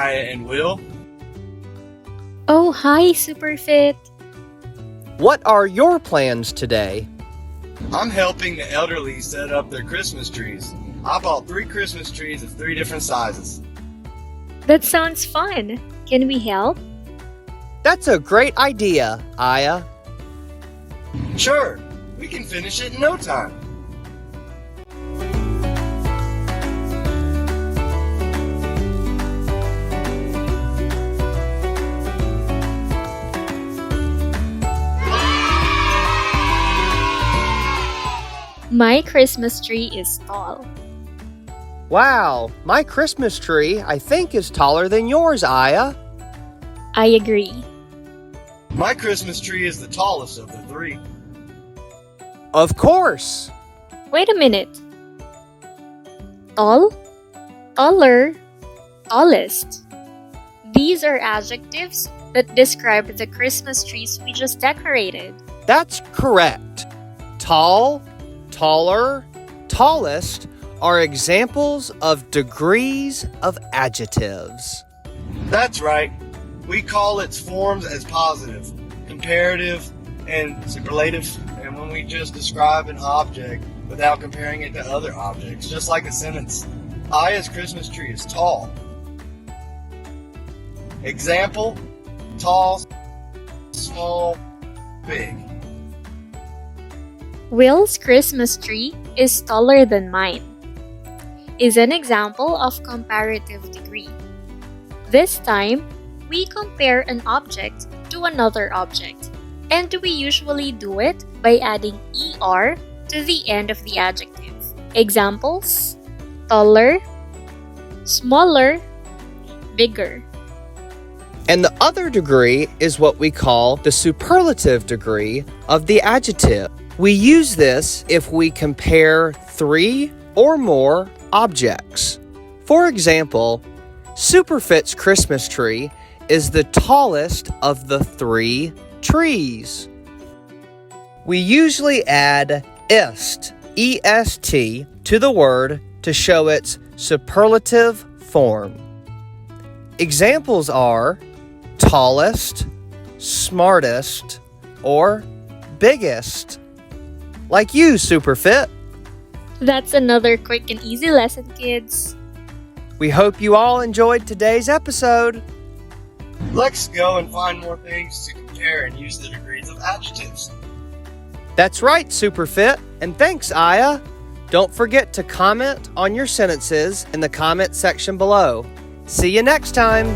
Aya and Will. Oh, hi, Superfit. What are your plans today? I'm helping the elderly set up their Christmas trees. I bought 3 Christmas trees of 3 different sizes. That sounds fun. Can we help? That's a great idea, Aya. Sure, we can finish it in no time. My Christmas tree is tall. Wow, my Christmas tree, I think, is taller than yours, Aya. I agree. My Christmas tree is the tallest of the 3. Of course. Wait a minute. Tall, taller, tallest. These are adjectives that describe the Christmas trees we just decorated. That's correct. Tall, taller, tallest are examples of degrees of adjectives. That's right. We call its forms as positive, comparative, and superlative. And when we just describe an object without comparing it to other objects, just like a sentence. Aya's Christmas tree is tall. Example, tall, small, big. Will's Christmas tree is taller than mine. Is an example of comparative degree. This time, we compare an object to another object. And we usually do it by adding ER to the end of the adjective. Examples: taller, smaller, bigger. And the other degree is what we call the superlative degree of the adjective. We use this if we compare 3 or more objects. For example, Superfit's Christmas tree is the tallest of the 3 trees. We usually add est, E-S-T, to the word to show its superlative form. Examples are tallest, smartest, or biggest. Like you, Superfit. That's another quick and easy lesson, kids. We hope you all enjoyed today's episode. Let's go and find more things to compare and use the degrees of adjectives. That's right, Superfit. And thanks, Aya. Don't forget to comment on your sentences in the comment section below. See you next time.